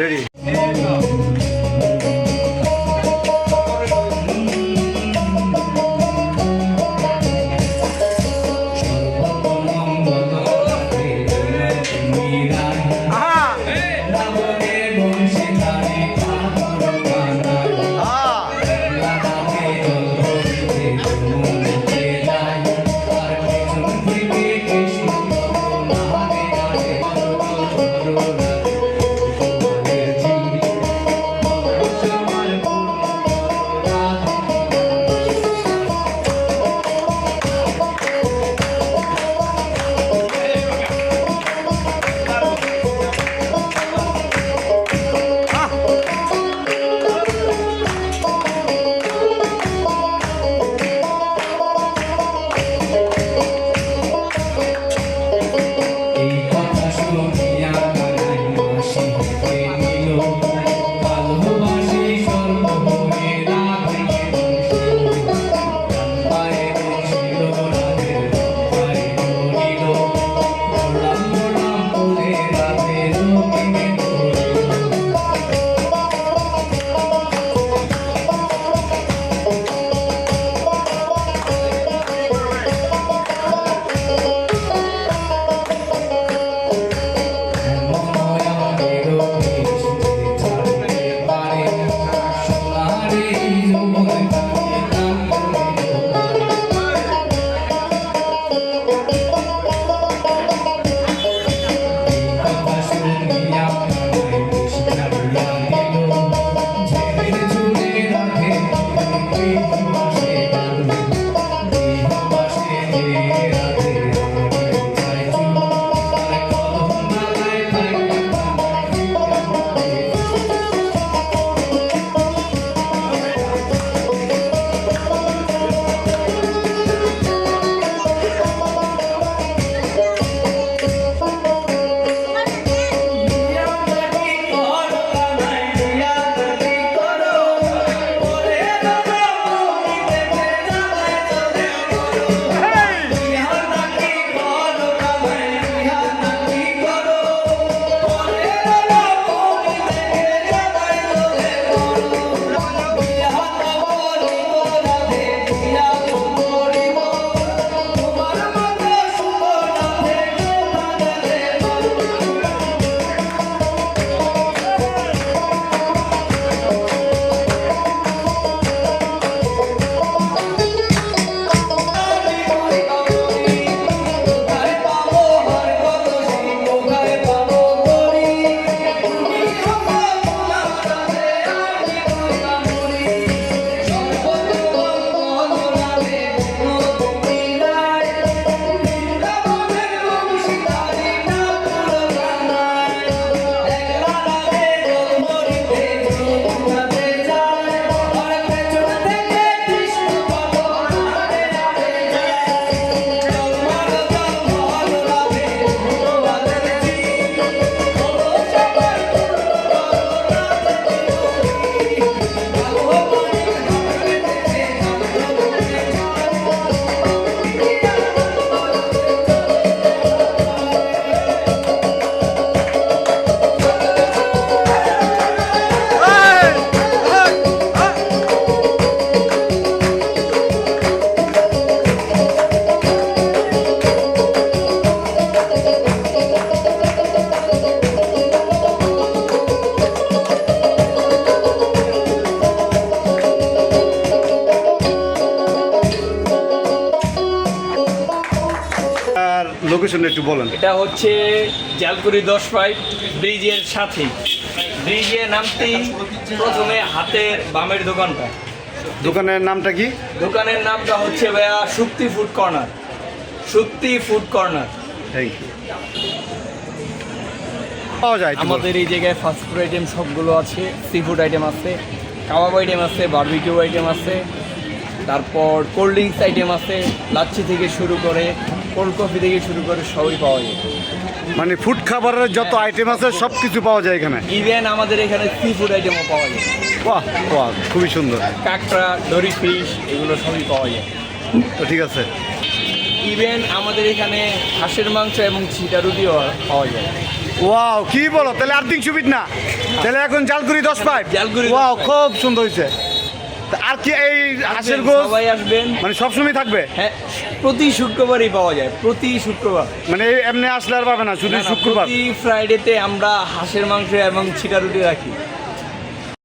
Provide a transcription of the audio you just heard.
Ready. Location একটু বলেন। এটা হচ্ছে জালকুড়ি 10 মাইল ব্রিজের সাথে। ব্রিজে নামতেই প্রথমে হাতের বামের দোকানটা। দোকানের নামটা কি? দোকানের নামটা হচ্ছে ভাইয়া Shakti food corner. Shakti food corner. Thank you. পাওয়া যায় আমাদের এই জায়গায় ফাস্ট ফুড আইটেম সবগুলো আছে, সি ফুড আইটেম আছে, কাবাব আইটেম আছে, বারবিকিউ আইটেম আছে, তারপর কোল্ড ড্রিঙ্কস আইটেম আছে, লাচ্ছি থেকে শুরু করে কোল্ড কফি থেকে শুরু করে সবই পাওয়া যায়। মানে ফুড খাবারের যত আইটেম আছে সব কিছু পাওয়া যায় এখানে। ইভেন আমাদের এখানে সি ফুড আইটেমও পাওয়া যায়। বাহ বাহ, খুবই সুন্দর। কাঁকড়া, দড়ি ফিশ এগুলো সবই পাওয়া যায়। তো ঠিক আছে। ইভেন আমাদের এখানে হাঁসের মাংস এবং ছিটা রুটিও পাওয়া যায়। ওয়াও, কি বলো, তাহলে আর 300 ফিট না, তাহলে এখন Jalkuri 10 pipe. Jalkuri 10 wow, pipe. খুব সুন্দর হয়েছে। তা আর কি এই হাঁসের গোস সবাই আসবেন। মানে সবসময় থাকবে? হ্যাঁ, প্রতি শুক্রবারই পাওয়া যায়, প্রতি শুক্রবার। মানে এমনি আসলে আর পাবে না, শুধু না, না, শুক্রবার? প্রতি ফ্রাইডেতে আমরা হাঁসের মাংস এবং ছিটা রুটি রাখি।